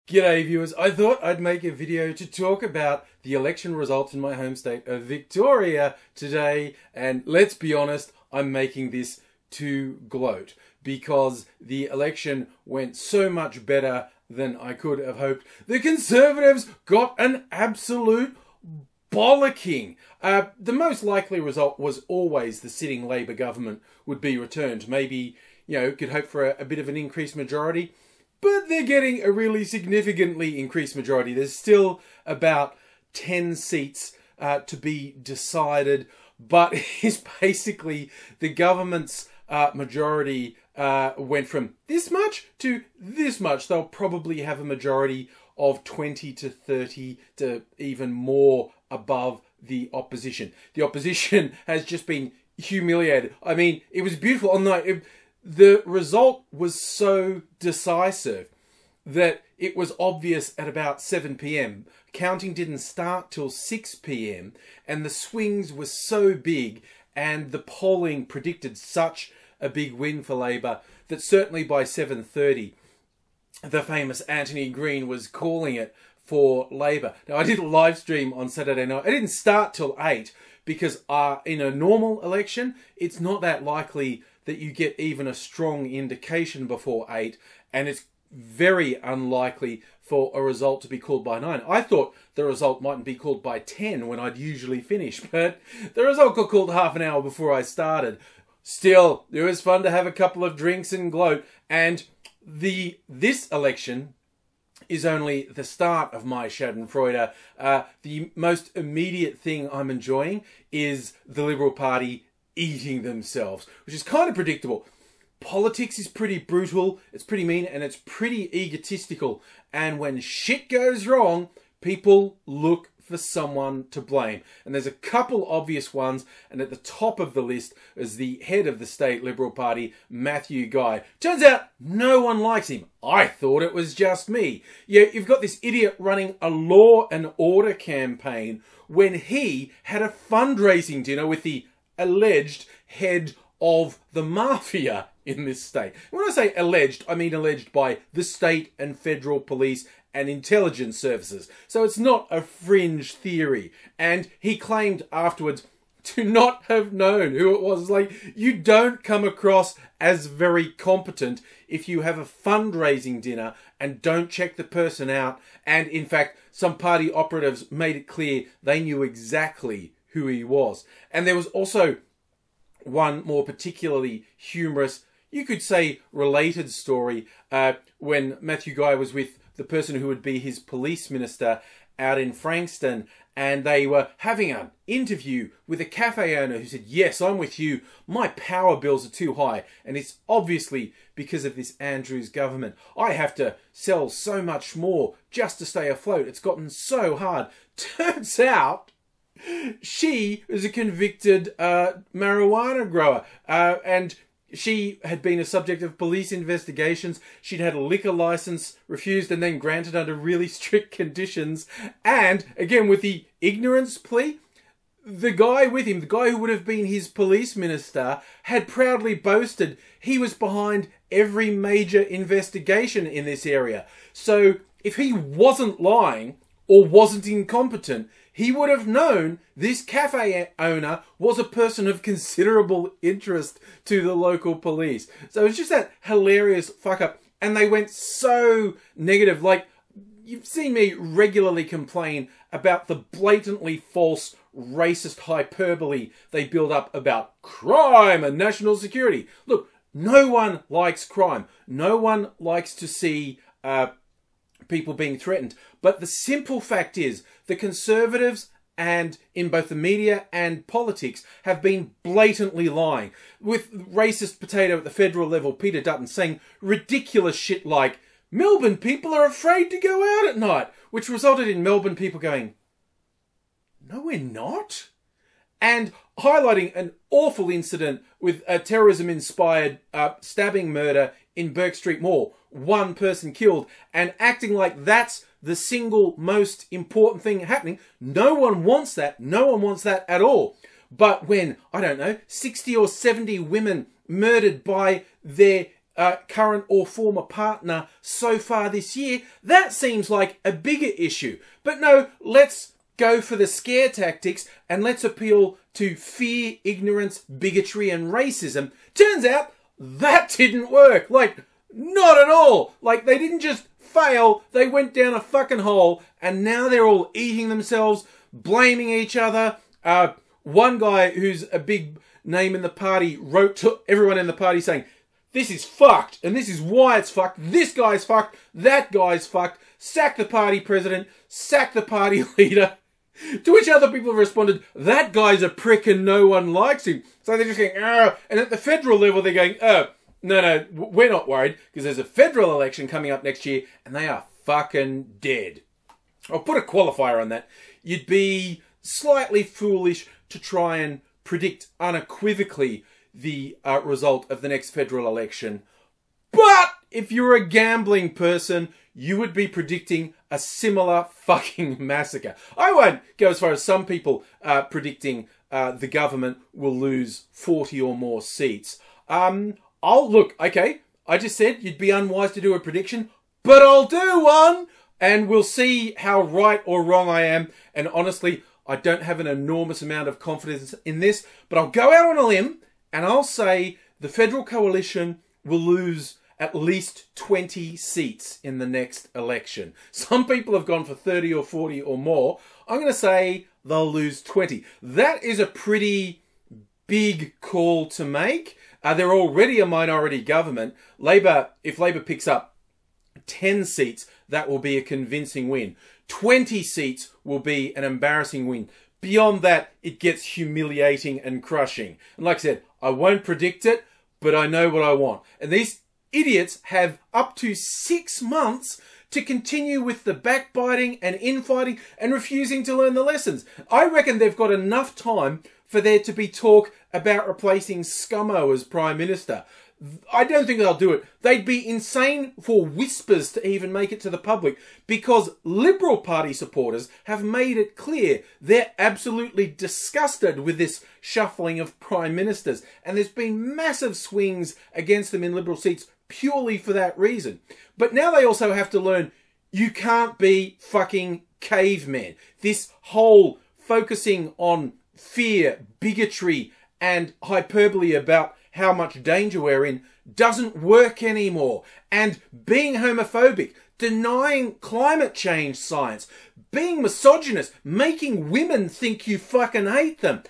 G'day viewers, I thought I'd make a video to talk about the election results in my home state of Victoria today, and let's be honest, I'm making this to gloat because the election went so much better than I could have hoped. The Conservatives got an absolute bollocking. The most likely result was always the sitting Labor government would be returned. Maybe, could hope for a bit of an increased majority. But they're getting a really significantly increased majority. There's still about 10 seats to be decided. But it's basically the government's majority went from this much to this much. They'll probably have a majority of 20 to 30 to even more above the opposition. The opposition has just been humiliated. I mean, it was beautiful on the night. The result was so decisive that it was obvious at about 7 p.m. Counting didn't start till 6 p.m. and the swings were so big and the polling predicted such a big win for Labor that certainly by 7:30 the famous Anthony Green was calling it for Labor. Now, I did a live stream on Saturday night. I didn't start till 8 because in a normal election, it's not that likely that you get even a strong indication before 8, and it's very unlikely for a result to be called by 9. I thought the result mightn't be called by 10 when I'd usually finish, but the result got called half an hour before I started. Still, it was fun to have a couple of drinks and gloat, and this election is only the start of my schadenfreude. The most immediate thing I'm enjoying is the Liberal Party eating themselves, which is kind of predictable. Politics is pretty brutal, it's pretty mean, and it's pretty egotistical. And when shit goes wrong, people look for someone to blame. And there's a couple obvious ones, and at the top of the list is the head of the state Liberal Party, Matthew Guy. Turns out no one likes him. I thought it was just me. Yeah, you've got this idiot running a law and order campaign when he had a fundraising dinner with the alleged head of the mafia in this state. When I say alleged, I mean alleged by the state and federal police and intelligence services. So it's not a fringe theory. And he claimed afterwards to not have known who it was. Like, you don't come across as very competent if you have a fundraising dinner and don't check the person out. And in fact, some party operatives made it clear they knew exactly who he was. And there was also one more particularly humorous, you could say related story, when Matthew Guy was with the person who would be his police minister out in Frankston, and they were having an interview with a cafe owner who said, "Yes, I'm with you. My power bills are too high, and it's obviously because of this Andrews government. I have to sell so much more just to stay afloat. It's gotten so hard." Turns out she is a convicted marijuana grower, and she had been a subject of police investigations. She'd had a liquor license refused and then granted under really strict conditions. And again, with the ignorance plea, the guy with him, the guy who would have been his police minister, had proudly boasted he was behind every major investigation in this area. So if he wasn't lying or wasn't incompetent, he would have known this cafe owner was a person of considerable interest to the local police. So it's just that hilarious fuck up. And they went so negative. Like, you've seen me regularly complain about the blatantly false racist hyperbole they build up about crime and national security. Look, no one likes crime. No one likes to see people being threatened. But the simple fact is, the Conservatives, and in both the media and politics, have been blatantly lying. With racist potato at the federal level, Peter Dutton, saying ridiculous shit like, "Melbourne people are afraid to go out at night," which resulted in Melbourne people going, "No, we're not." And highlighting an awful incident with a terrorism-inspired stabbing murder in Burke Street Mall. One person killed, and acting like that's the single most important thing happening. No one wants that. No one wants that at all. But when, I don't know, 60 or 70 women murdered by their current or former partner so far this year, that seems like a bigger issue. But no, let's go for the scare tactics and let's appeal to fear, ignorance, bigotry and racism. Turns out that didn't work. Like, not at all. Like, they didn't just fail, they went down a fucking hole and now they're all eating themselves, blaming each other. One guy who's a big name in the party wrote to everyone in the party saying, "This is fucked, and this is why it's fucked. This guy's fucked, that guy's fucked. Sack the party president, sack the party leader." To which other people responded, "That guy's a prick and no one likes him." So they're just going, "Argh." And at the federal level, they're going, "Oh, no, we're not worried because there's a federal election coming up next year and they are fucking dead." I'll put a qualifier on that. You'd be slightly foolish to try and predict unequivocally the result of the next federal election. But if you're a gambling person, you would be predicting a similar fucking massacre. I won't go as far as some people predicting the government will lose 40 or more seats. Look, okay, I just said you'd be unwise to do a prediction, but I'll do one, and we'll see how right or wrong I am. And honestly, I don't have an enormous amount of confidence in this, but I'll go out on a limb and I'll say the federal coalition will lose at least 20 seats in the next election. Some people have gone for 30 or 40 or more. I'm going to say they'll lose 20. That is a pretty big call to make. They're already a minority government. If Labor picks up 10 seats, that will be a convincing win. 20 seats will be an embarrassing win. Beyond that, it gets humiliating and crushing. And like I said, I won't predict it, but I know what I want. And these idiots have up to 6 months to continue with the backbiting and infighting and refusing to learn the lessons. I reckon they've got enough time for there to be talk about replacing Scummo as Prime Minister. I don't think they'll do it. They'd be insane for whispers to even make it to the public because Liberal Party supporters have made it clear they're absolutely disgusted with this shuffling of Prime Ministers. And there's been massive swings against them in Liberal seats purely for that reason. But now they also have to learn you can't be fucking cavemen. This whole focusing on fear, bigotry, and hyperbole about how much danger we're in doesn't work anymore. And being homophobic, denying climate change science, being misogynist, making women think you fucking hate them.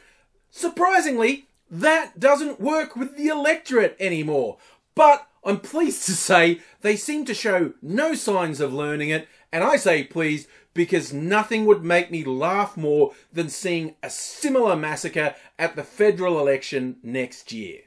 Surprisingly, that doesn't work with the electorate anymore. But I'm pleased to say they seem to show no signs of learning it. And I say please because nothing would make me laugh more than seeing a similar massacre at the federal election next year.